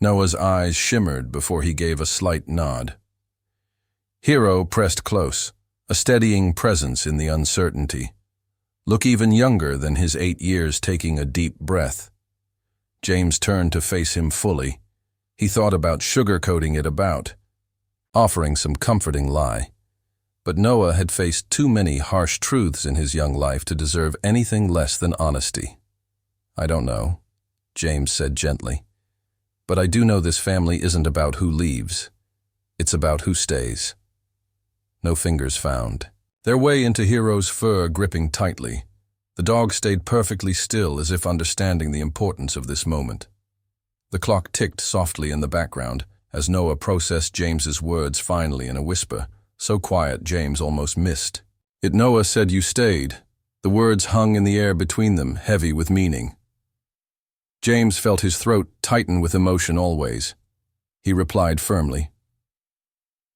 Noah's eyes shimmered before he gave a slight nod. Hero pressed close, a steadying presence in the uncertainty. Look even younger than his 8 years, taking a deep breath. James turned to face him fully. He thought about sugarcoating it about, offering some comforting lie. But Noah had faced too many harsh truths in his young life to deserve anything less than honesty. "I don't know," James said gently. "But I do know this family isn't about who leaves. It's about who stays." No fingers found. Their way into Hero's fur gripping tightly. The dog stayed perfectly still, as if understanding the importance of this moment. The clock ticked softly in the background as Noah processed James's words finally in a whisper, so quiet James almost missed. "It Noah said you stayed." The words hung in the air between them, heavy with meaning. James felt his throat tighten with emotion always. He replied firmly.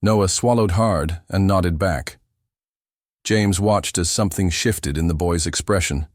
Noah swallowed hard and nodded back. James watched as something shifted in the boy's expression.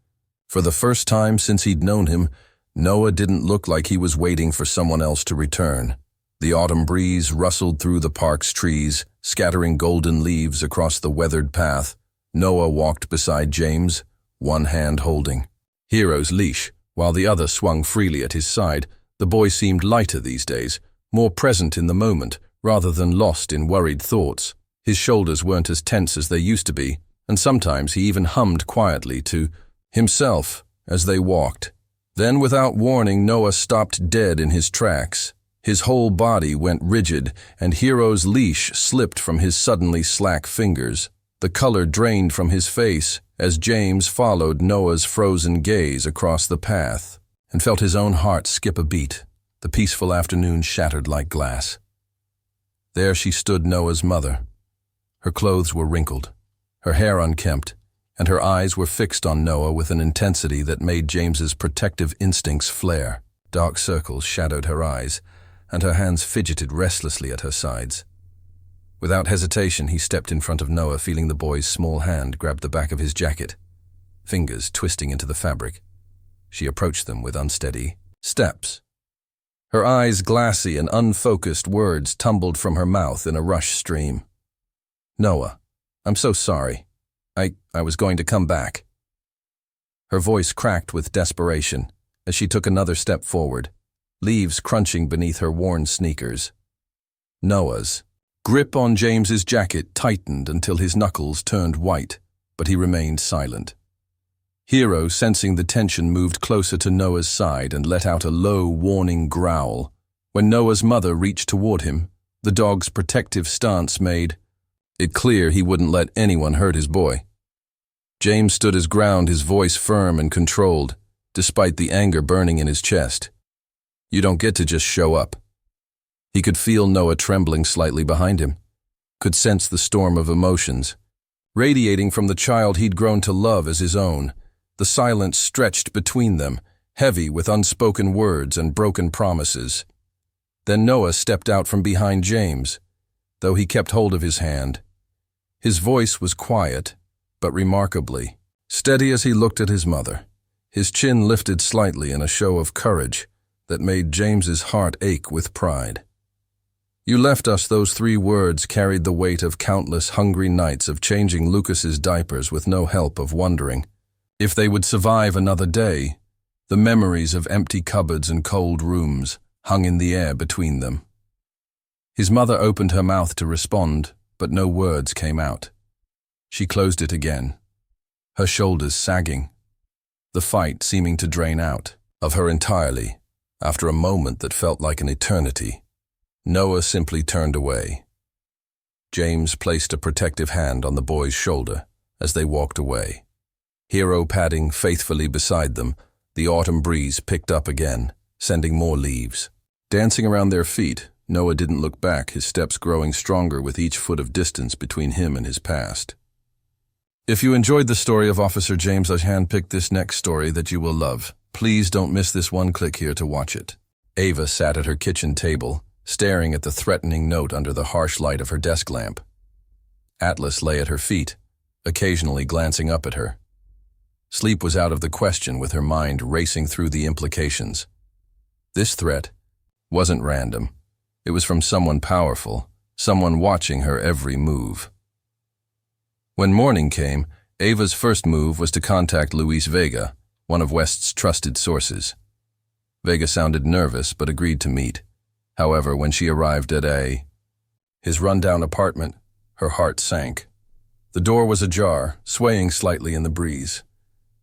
For the first time since he'd known him, Noah didn't look like he was waiting for someone else to return. The autumn breeze rustled through the park's trees, scattering golden leaves across the weathered path. Noah walked beside James, one hand holding Hero's leash, while the other swung freely at his side. The boy seemed lighter these days, more present in the moment, rather than lost in worried thoughts. His shoulders weren't as tense as they used to be, and sometimes he even hummed quietly to himself as they walked. Then, without warning, Noah stopped dead in his tracks. His whole body went rigid, and Hero's leash slipped from his suddenly slack fingers. The color drained from his face as James followed Noah's frozen gaze across the path and felt his own heart skip a beat. The peaceful afternoon shattered like glass. There she stood, Noah's mother. Her clothes were wrinkled, her hair unkempt, and her eyes were fixed on Noah with an intensity that made James's protective instincts flare. Dark circles shadowed her eyes, and her hands fidgeted restlessly at her sides. Without hesitation, he stepped in front of Noah, feeling the boy's small hand grab the back of his jacket, fingers twisting into the fabric. She approached them with unsteady steps. Her eyes glassy and unfocused, words tumbled from her mouth in a rush stream. "Noah, I'm so sorry. I was going to come back." Her voice cracked with desperation as she took another step forward, leaves crunching beneath her worn sneakers. Noah's grip on James's jacket tightened until his knuckles turned white, but he remained silent. Hero, sensing the tension, moved closer to Noah's side and let out a low, warning growl. When Noah's mother reached toward him, the dog's protective stance made it clear he wouldn't let anyone hurt his boy. James stood his ground, his voice firm and controlled, despite the anger burning in his chest. "You don't get to just show up." He could feel Noah trembling slightly behind him, could sense the storm of emotions, radiating from the child he'd grown to love as his own. The silence stretched between them, heavy with unspoken words and broken promises. Then Noah stepped out from behind James, though he kept hold of his hand. His voice was quiet, but remarkably steady as he looked at his mother. His chin lifted slightly in a show of courage that made James's heart ache with pride. "You left us." Those 3 words carried the weight of countless hungry nights of changing Lucas's diapers with no help, of wondering if they would survive another day. The memories of empty cupboards and cold rooms hung in the air between them. His mother opened her mouth to respond, but no words came out. She closed it again, her shoulders sagging, the fight seeming to drain out of her entirely. After a moment that felt like an eternity, Noah simply turned away. James placed a protective hand on the boy's shoulder as they walked away. Hero padding faithfully beside them, the autumn breeze picked up again, sending more leaves dancing around their feet. Noah didn't look back, his steps growing stronger with each foot of distance between him and his past. If you enjoyed the story of Officer James, I handpicked this next story that you will love. Please don't miss this one. Click here to watch it. Ava sat at her kitchen table, staring at the threatening note under the harsh light of her desk lamp. Atlas lay at her feet, occasionally glancing up at her. Sleep was out of the question, with her mind racing through the implications. This threat, wasn't random. It was from someone powerful, someone watching her every move. When morning came, Ava's first move was to contact Luis Vega, one of West's trusted sources. Vega sounded nervous but agreed to meet. However, when she arrived at his rundown apartment, her heart sank. The door was ajar, swaying slightly in the breeze.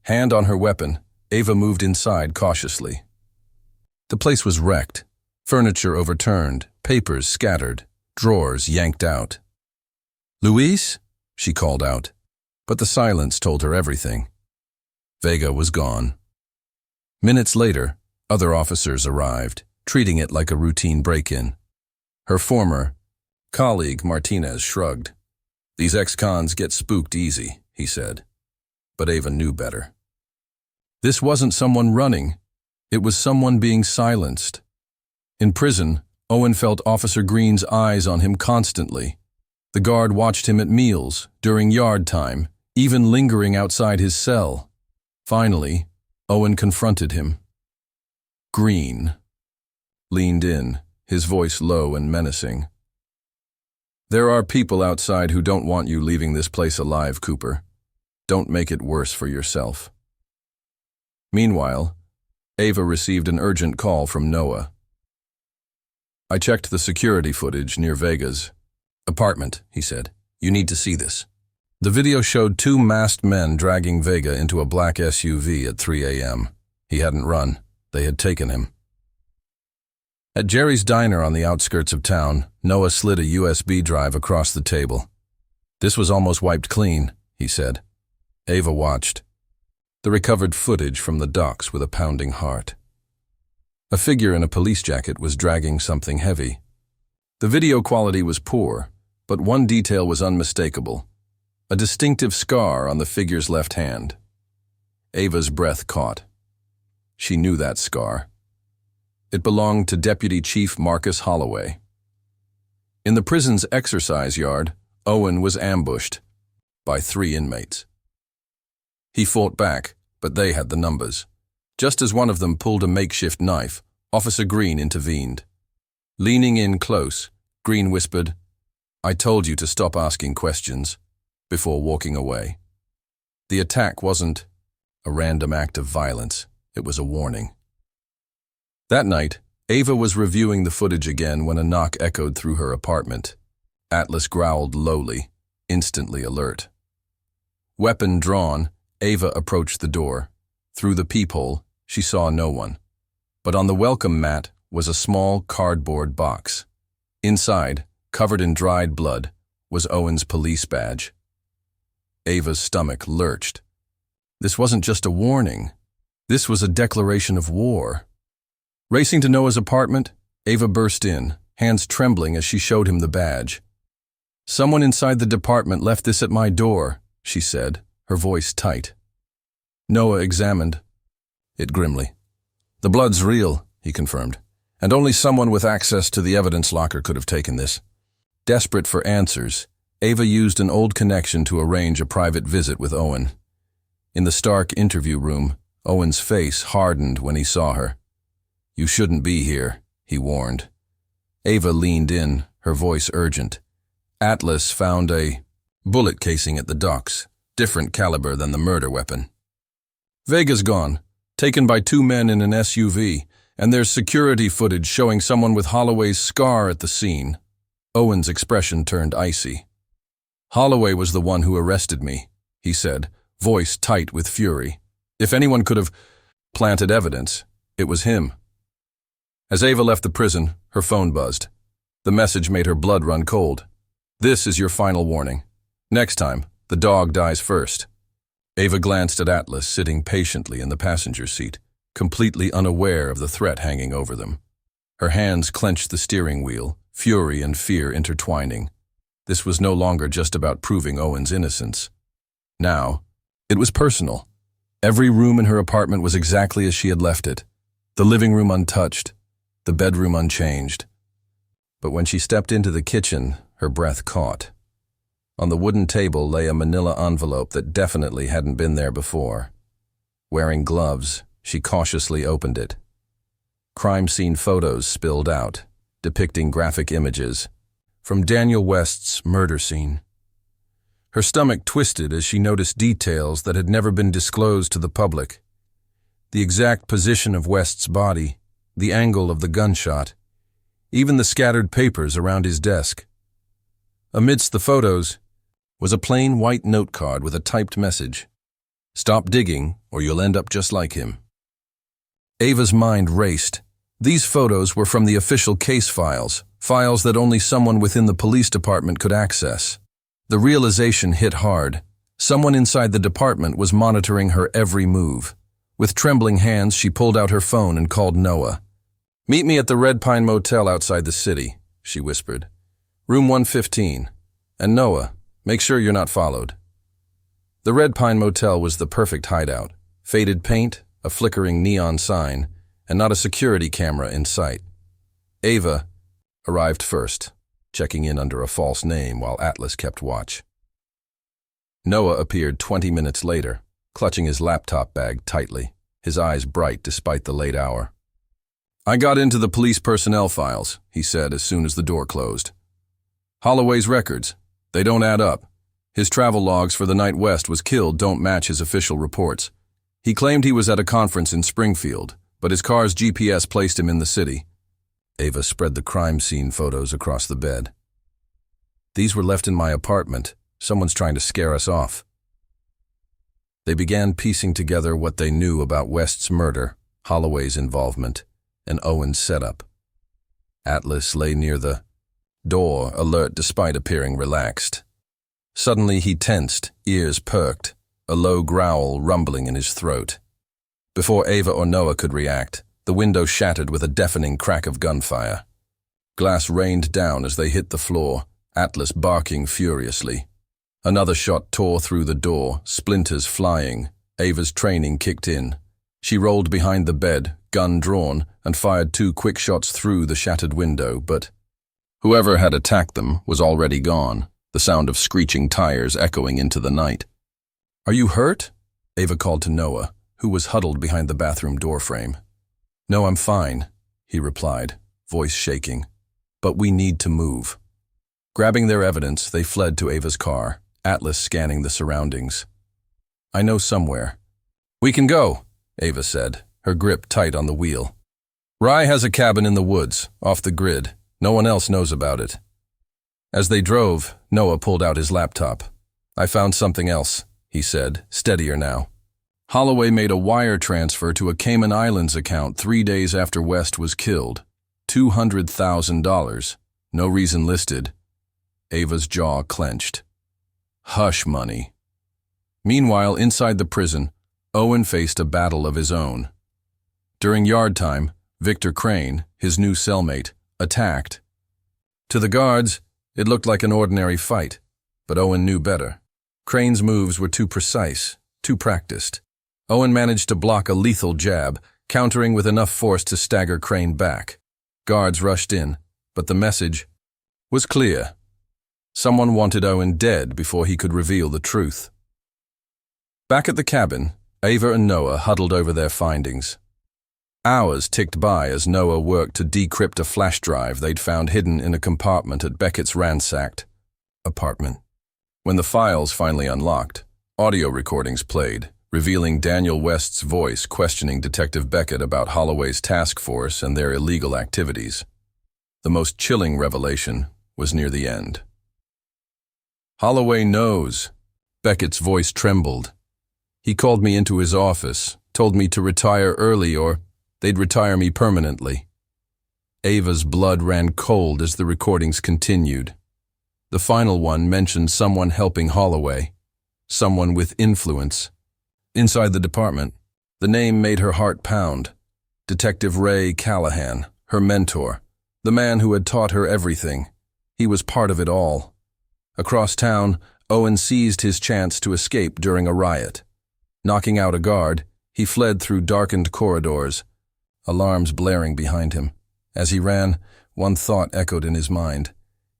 Hand on her weapon, Ava moved inside cautiously. The place was wrecked, furniture overturned, papers scattered, drawers yanked out. "Luis?" she called out, but the silence told her everything. Vega was gone. Minutes later, other officers arrived, treating it like a routine break-in. Her former colleague, Martinez, shrugged. "These ex-cons get spooked easy," he said. But Ava knew better. This wasn't someone running. It was someone being silenced. In prison, Owen felt Officer Green's eyes on him constantly. The guard watched him at meals, during yard time, even lingering outside his cell. Finally, Owen confronted him. Green leaned in, his voice low and menacing. "There are people outside who don't want you leaving this place alive, Cooper. Don't make it worse for yourself." Meanwhile, Ava received an urgent call from Noah. "I checked the security footage near Vega's apartment," he said. "You need to see this." The video showed two masked men dragging Vega into a black SUV at 3 a.m. He hadn't run. They had taken him. At Jerry's diner on the outskirts of town, Noah slid a USB drive across the table. "This was almost wiped clean," he said. Ava watched. The recovered footage from the docks with a pounding heart. A figure in a police jacket was dragging something heavy. The video quality was poor, but one detail was unmistakable. A distinctive scar on the figure's left hand. Ava's breath caught. She knew that scar. It belonged to Deputy Chief Marcus Holloway. In the prison's exercise yard, Owen was ambushed by 3 inmates. He fought back, but they had the numbers. Just as one of them pulled a makeshift knife, Officer Green intervened. Leaning in close, Green whispered, "I told you to stop asking questions," before walking away. The attack wasn't a random act of violence, it was a warning. That night, Ava was reviewing the footage again when a knock echoed through her apartment. Atlas growled lowly, instantly alert. Weapon drawn, Ava approached the door. Through the peephole, she saw no one. But on the welcome mat was a small cardboard box. Inside, covered in dried blood, was Owen's police badge. Ava's stomach lurched. This wasn't just a warning. This was a declaration of war. Racing to Noah's apartment, Ava burst in, hands trembling as she showed him the badge. "Someone inside the department left this at my door," she said, her voice tight. Noah examined it grimly. "The blood's real," he confirmed, "and only someone with access to the evidence locker could have taken this." Desperate for answers, Ava used an old connection to arrange a private visit with Owen. In the stark interview room, Owen's face hardened when he saw her. "You shouldn't be here," he warned. Ava leaned in, her voice urgent. "Atlas found a bullet casing at the docks, different caliber than the murder weapon. Vega's gone, taken by 2 men in an SUV, and there's security footage showing someone with Holloway's scar at the scene." Owen's expression turned icy. "Holloway was the one who arrested me," he said, voice tight with fury. "If anyone could have planted evidence, it was him." As Ava left the prison, her phone buzzed. The message made her blood run cold. "This is your final warning. Next time, the dog dies first." Ava glanced at Atlas sitting patiently in the passenger seat, completely unaware of the threat hanging over them. Her hands clenched the steering wheel, fury and fear intertwining. This was no longer just about proving Owen's innocence. Now, it was personal. Every room in her apartment was exactly as she had left it. The living room untouched, the bedroom unchanged. But when she stepped into the kitchen, her breath caught. On the wooden table lay a manila envelope that definitely hadn't been there before. Wearing gloves, she cautiously opened it. crime scene photos spilled out, depicting graphic images from Daniel West's murder scene. Her stomach twisted as she noticed details that had never been disclosed to the public. The exact position of West's body, the angle of the gunshot, even the scattered papers around his desk. Amidst the photos was a plain white note card with a typed message: "Stop digging, or you'll end up just like him." Ava's mind raced. These photos were from the official case files that only someone within the police department could access. The realization hit hard. Someone inside the department was monitoring her every move. With trembling hands, she pulled out her phone and called Noah. "Meet me at the Red Pine Motel outside the city," she whispered. "Room 115. And Noah, make sure you're not followed." The Red Pine Motel was the perfect hideout. Faded paint, a flickering neon sign, and not a security camera in sight. Ava arrived first, checking in under a false name while Atlas kept watch. Noah appeared 20 minutes later, clutching his laptop bag tightly, his eyes bright despite the late hour. "I got into the police personnel files," he said as soon as the door closed. "Holloway's records, they don't add up. His travel logs for the night West was killed don't match his official reports. He claimed he was at a conference in Springfield, but his car's GPS placed him in the city." Ava spread the crime scene photos across the bed. "These were left in my apartment. Someone's trying to scare us off." They began piecing together what they knew about West's murder, Holloway's involvement, and Owen's setup. Atlas lay near the door, alert despite appearing relaxed. Suddenly he tensed, ears perked, a low growl rumbling in his throat. Before Ava or Noah could react, the window shattered with a deafening crack of gunfire. Glass rained down as they hit the floor, Atlas barking furiously. Another shot tore through the door, splinters flying. Ava's training kicked in. She rolled behind the bed, gun drawn, and fired 2 quick shots through the shattered window, but whoever had attacked them was already gone, the sound of screeching tires echoing into the night. "Are you hurt?" Ava called to Noah, who was huddled behind the bathroom doorframe. "No, I'm fine," he replied, voice shaking. "But we need to move." Grabbing their evidence, they fled to Ava's car, Atlas scanning the surroundings. "I know somewhere." "We can go," Ava said, her grip tight on the wheel. "Rye has a cabin in the woods, off the grid. No one else knows about it." As they drove, Noah pulled out his laptop. "I found something else," he said, steadier now. "Holloway made a wire transfer to a Cayman Islands account 3 days after West was killed. $200,000. No reason listed." Ava's jaw clenched. Hush money. Meanwhile, inside the prison, Owen faced a battle of his own. During yard time, Victor Crane, his new cellmate, attacked. To the guards, it looked like an ordinary fight, but Owen knew better. Crane's moves were too precise, too practiced. Owen managed to block a lethal jab, countering with enough force to stagger Crane back. Guards rushed in, but the message was clear. Someone wanted Owen dead before he could reveal the truth. Back at the cabin, Ava and Noah huddled over their findings. Hours ticked by as Noah worked to decrypt a flash drive they'd found hidden in a compartment at Beckett's ransacked apartment. When the files finally unlocked, audio recordings played, revealing Daniel West's voice questioning Detective Beckett about Holloway's task force and their illegal activities. The most chilling revelation was near the end. "Holloway knows." Beckett's voice trembled. "He called me into his office, told me to retire early or they'd retire me permanently." Ava's blood ran cold as the recordings continued. The final one mentioned someone helping Holloway, someone with influence. Inside the department, the name made her heart pound. Detective Ray Callahan, her mentor, the man who had taught her everything. He was part of it all. Across town, Owen seized his chance to escape during a riot. Knocking out a guard, he fled through darkened corridors, alarms blaring behind him. As he ran, one thought echoed in his mind.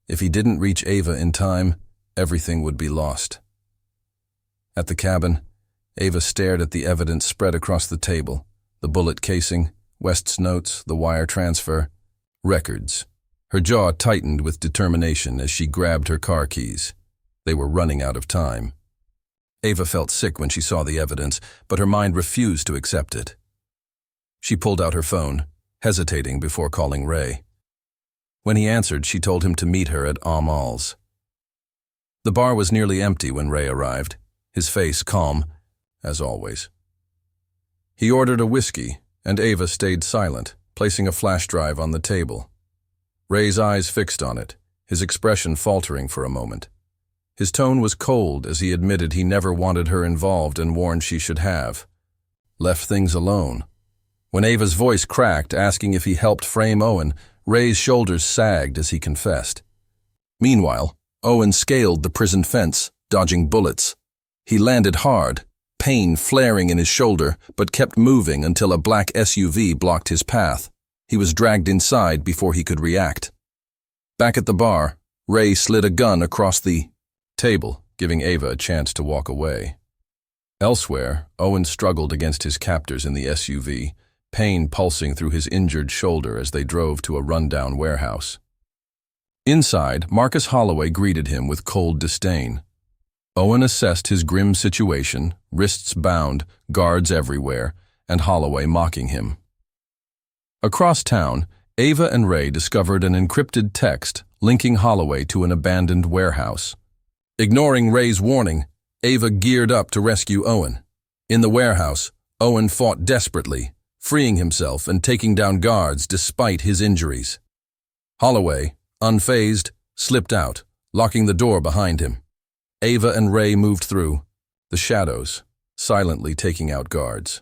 If he didn't reach Ava in time, everything would be lost. At the cabin, Ava stared at the evidence spread across the table, the bullet casing, West's notes, the wire transfer, records. Her jaw tightened with determination as she grabbed her car keys. They were running out of time. Ava felt sick when she saw the evidence, but her mind refused to accept it. She pulled out her phone, hesitating before calling Ray. When he answered, she told him to meet her at Amal's. The bar was nearly empty when Ray arrived, his face calm, as always. He ordered a whiskey, and Ava stayed silent, placing a flash drive on the table. Ray's eyes fixed on it, his expression faltering for a moment. His tone was cold as he admitted he never wanted her involved and warned she should have. Left things alone. When Ava's voice cracked, asking if he helped frame Owen, Ray's shoulders sagged as he confessed. Meanwhile, Owen scaled the prison fence, dodging bullets. He landed hard, pain flaring in his shoulder, but kept moving until a black SUV blocked his path. He was dragged inside before he could react. Back at the bar, Ray slid a gun across the table, giving Ava a chance to walk away. Elsewhere, Owen struggled against his captors in the SUV, pain pulsing through his injured shoulder as they drove to a rundown warehouse. Inside, Marcus Holloway greeted him with cold disdain. Owen assessed his grim situation, wrists bound, guards everywhere, and Holloway mocking him. Across town, Ava and Ray discovered an encrypted text linking Holloway to an abandoned warehouse. Ignoring Ray's warning, Ava geared up to rescue Owen. In the warehouse, Owen fought desperately, freeing himself and taking down guards despite his injuries. Holloway, unfazed, slipped out, locking the door behind him. Ava and Ray moved through, the shadows, silently taking out guards.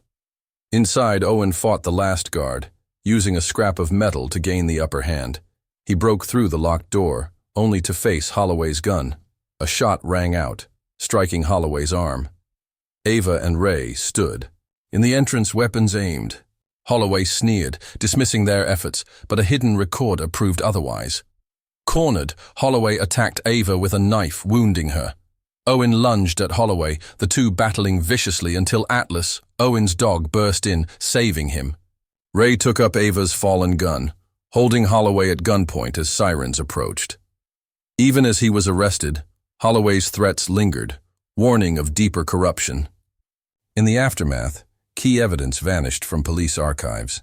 Inside, Owen fought the last guard, using a scrap of metal to gain the upper hand. He broke through the locked door, only to face Holloway's gun. A shot rang out, striking Holloway's arm. Ava and Ray stood. In the entrance, weapons aimed. Holloway sneered, dismissing their efforts, but a hidden recorder proved otherwise. Cornered, Holloway attacked Ava with a knife, wounding her. Owen lunged at Holloway, the two battling viciously until Atlas, Owen's dog, burst in, saving him. Ray took up Ava's fallen gun, holding Holloway at gunpoint as sirens approached. Even as he was arrested, Holloway's threats lingered, warning of deeper corruption. In the aftermath, key evidence vanished from police archives,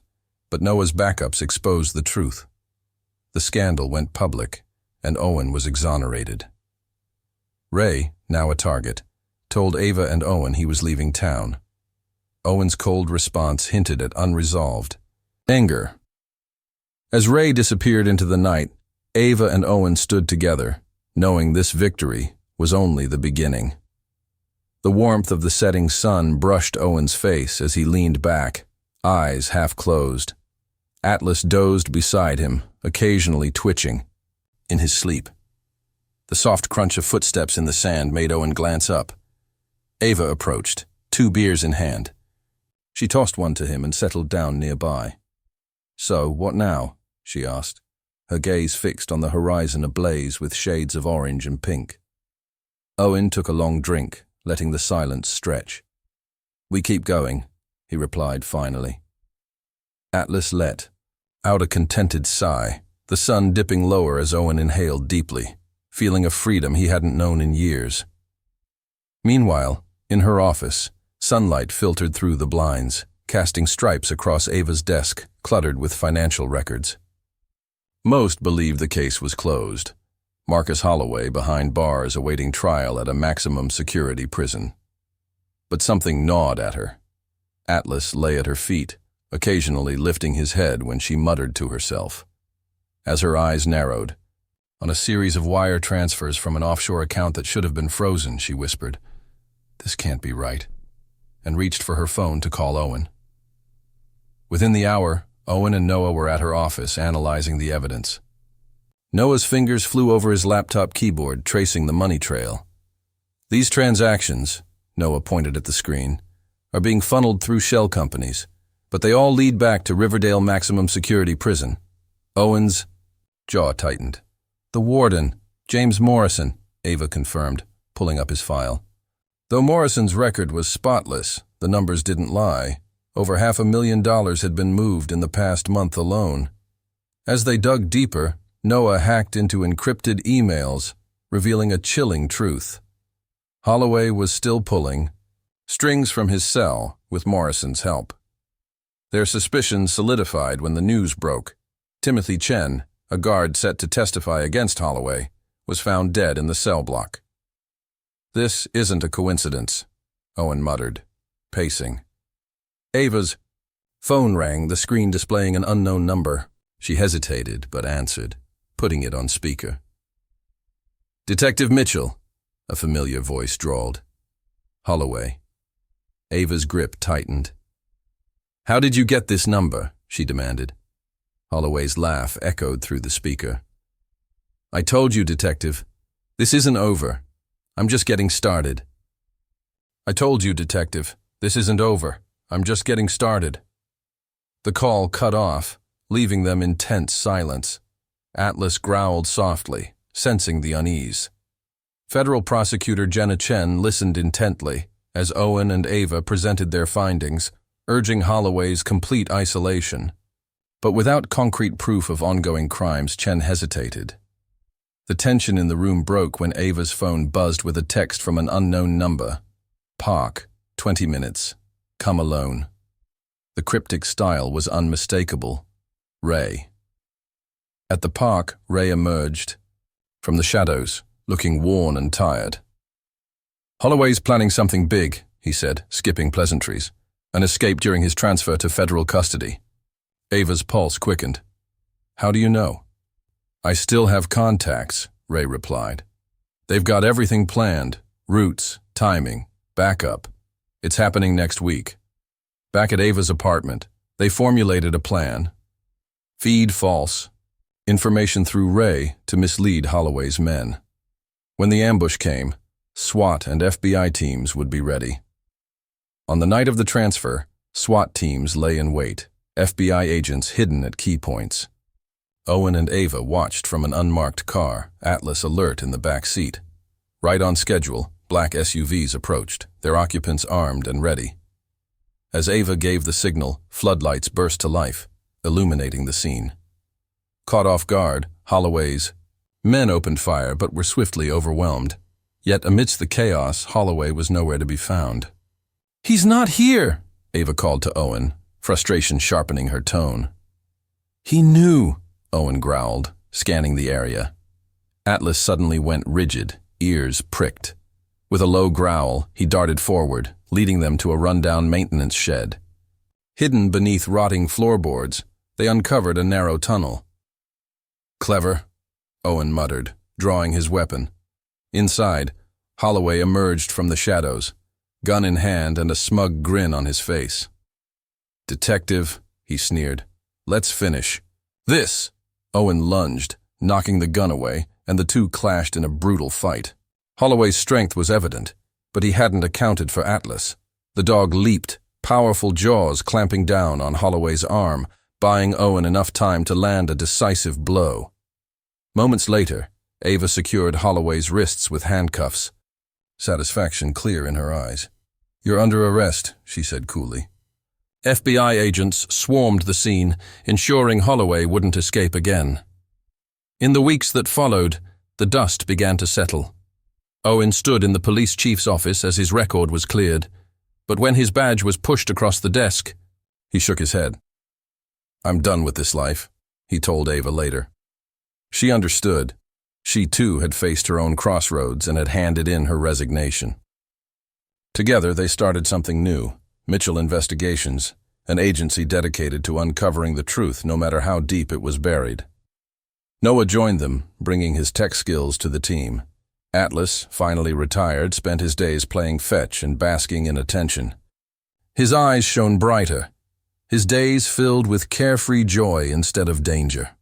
but Noah's backups exposed the truth. The scandal went public, and Owen was exonerated. Ray, now a target, told Ava and Owen he was leaving town. Owen's cold response hinted at unresolved anger. As Ray disappeared into the night, Ava and Owen stood together, knowing this victory was only the beginning. The warmth of the setting sun brushed Owen's face as he leaned back, eyes half closed. Atlas dozed beside him, occasionally twitching, in his sleep. The soft crunch of footsteps in the sand made Owen glance up. Ava approached, 2 beers in hand. She tossed one to him and settled down nearby. "So, what now?" she asked, her gaze fixed on the horizon ablaze with shades of orange and pink. Owen took a long drink, letting the silence stretch. "We keep going," he replied finally. Atlas let out a contented sigh, the sun dipping lower as Owen inhaled deeply, feeling a freedom he hadn't known in years. Meanwhile, in her office, sunlight filtered through the blinds, casting stripes across Ava's desk, cluttered with financial records. Most believed the case was closed. Marcus Holloway behind bars awaiting trial at a maximum security prison. But something gnawed at her. Atlas lay at her feet, occasionally lifting his head when she muttered to herself. As her eyes narrowed, "On a series of wire transfers from an offshore account that should have been frozen," she whispered. "This can't be right," and reached for her phone to call Owen. Within the hour, Owen and Noah were at her office analyzing the evidence. Noah's fingers flew over his laptop keyboard, tracing the money trail. "These transactions," Noah pointed at the screen, "are being funneled through shell companies, but they all lead back to Riverdale Maximum Security Prison." Owen's jaw tightened. "The warden, James Morrison," Ava confirmed, pulling up his file. Though Morrison's record was spotless, the numbers didn't lie. Over $500,000 had been moved in the past month alone. As they dug deeper, Noah hacked into encrypted emails, revealing a chilling truth. Holloway was still pulling strings from his cell with Morrison's help. Their suspicions solidified when the news broke. Timothy Chen, a guard set to testify against Holloway, was found dead in the cell block. "This isn't a coincidence," Owen muttered, pacing. Ava's phone rang, the screen displaying an unknown number. She hesitated, but answered, putting it on speaker. "Detective Mitchell," a familiar voice drawled. "Holloway." Ava's grip tightened. "How did you get this number?" she demanded. Holloway's laugh echoed through the speaker. "I told you, Detective. This isn't over. I'm just getting started." "I told you, Detective. This isn't over. I'm just getting started." The call cut off, leaving them in tense silence. Atlas growled softly, sensing the unease. Federal Prosecutor Jenna Chen listened intently as Owen and Ava presented their findings, urging Holloway's complete isolation. But without concrete proof of ongoing crimes, Chen hesitated. The tension in the room broke when Ava's phone buzzed with a text from an unknown number. "Park, 20 minutes. Come alone." The cryptic style was unmistakable. Ray. At the park, Ray emerged from the shadows, looking worn and tired. "Holloway's planning something big," he said, skipping pleasantries. "An escape during his transfer to federal custody." Ava's pulse quickened. "How do you know?" "I still have contacts," Ray replied. "They've got everything planned, routes, timing, backup. It's happening next week." Back at Ava's apartment, they formulated a plan. Feed false information through Ray to mislead Holloway's men. When the ambush came, SWAT and FBI teams would be ready. On the night of the transfer, SWAT teams lay in wait, FBI agents hidden at key points. Owen and Ava watched from an unmarked car, Atlas alert in the back seat. Right on schedule, black SUVs approached, their occupants armed and ready. As Ava gave the signal, floodlights burst to life, illuminating the scene. Caught off guard, Holloway's men opened fire but were swiftly overwhelmed. Yet amidst the chaos, Holloway was nowhere to be found. "He's not here," Ava called to Owen, frustration sharpening her tone. "He knew," Owen growled, scanning the area. Atlas suddenly went rigid, ears pricked. With a low growl, he darted forward, leading them to a rundown maintenance shed. Hidden beneath rotting floorboards, they uncovered a narrow tunnel. "Clever," Owen muttered, drawing his weapon. Inside, Holloway emerged from the shadows, gun in hand and a smug grin on his face. "Detective," he sneered, "let's finish." "This!" Owen lunged, knocking the gun away, and the two clashed in a brutal fight. Holloway's strength was evident, but he hadn't accounted for Atlas. The dog leaped, powerful jaws clamping down on Holloway's arm, buying Owen enough time to land a decisive blow. Moments later, Ava secured Holloway's wrists with handcuffs, satisfaction clear in her eyes. "You're under arrest," she said coolly. FBI agents swarmed the scene, ensuring Holloway wouldn't escape again. In the weeks that followed, the dust began to settle. Owen stood in the police chief's office as his record was cleared, but when his badge was pushed across the desk, he shook his head. "I'm done with this life," he told Ava later. She understood. She too had faced her own crossroads and had handed in her resignation. Together they started something new, Mitchell Investigations, an agency dedicated to uncovering the truth no matter how deep it was buried. Noah joined them, bringing his tech skills to the team. Atlas, finally retired, spent his days playing fetch and basking in attention. His eyes shone brighter, his days filled with carefree joy instead of danger.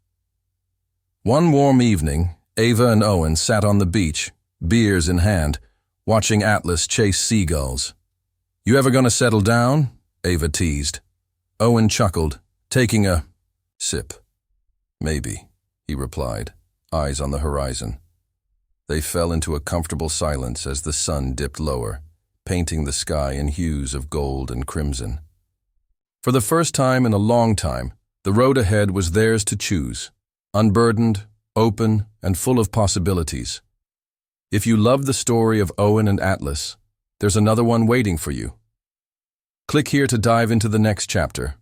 One warm evening, Ava and Owen sat on the beach, beers in hand, watching Atlas chase seagulls. "You ever gonna settle down?" Ava teased. Owen chuckled, taking a sip. "Maybe," he replied, eyes on the horizon. They fell into a comfortable silence as the sun dipped lower, painting the sky in hues of gold and crimson. For the first time in a long time, the road ahead was theirs to choose, unburdened, open, and full of possibilities. If you love the story of Owen and Atlas, there's another one waiting for you. Click here to dive into the next chapter.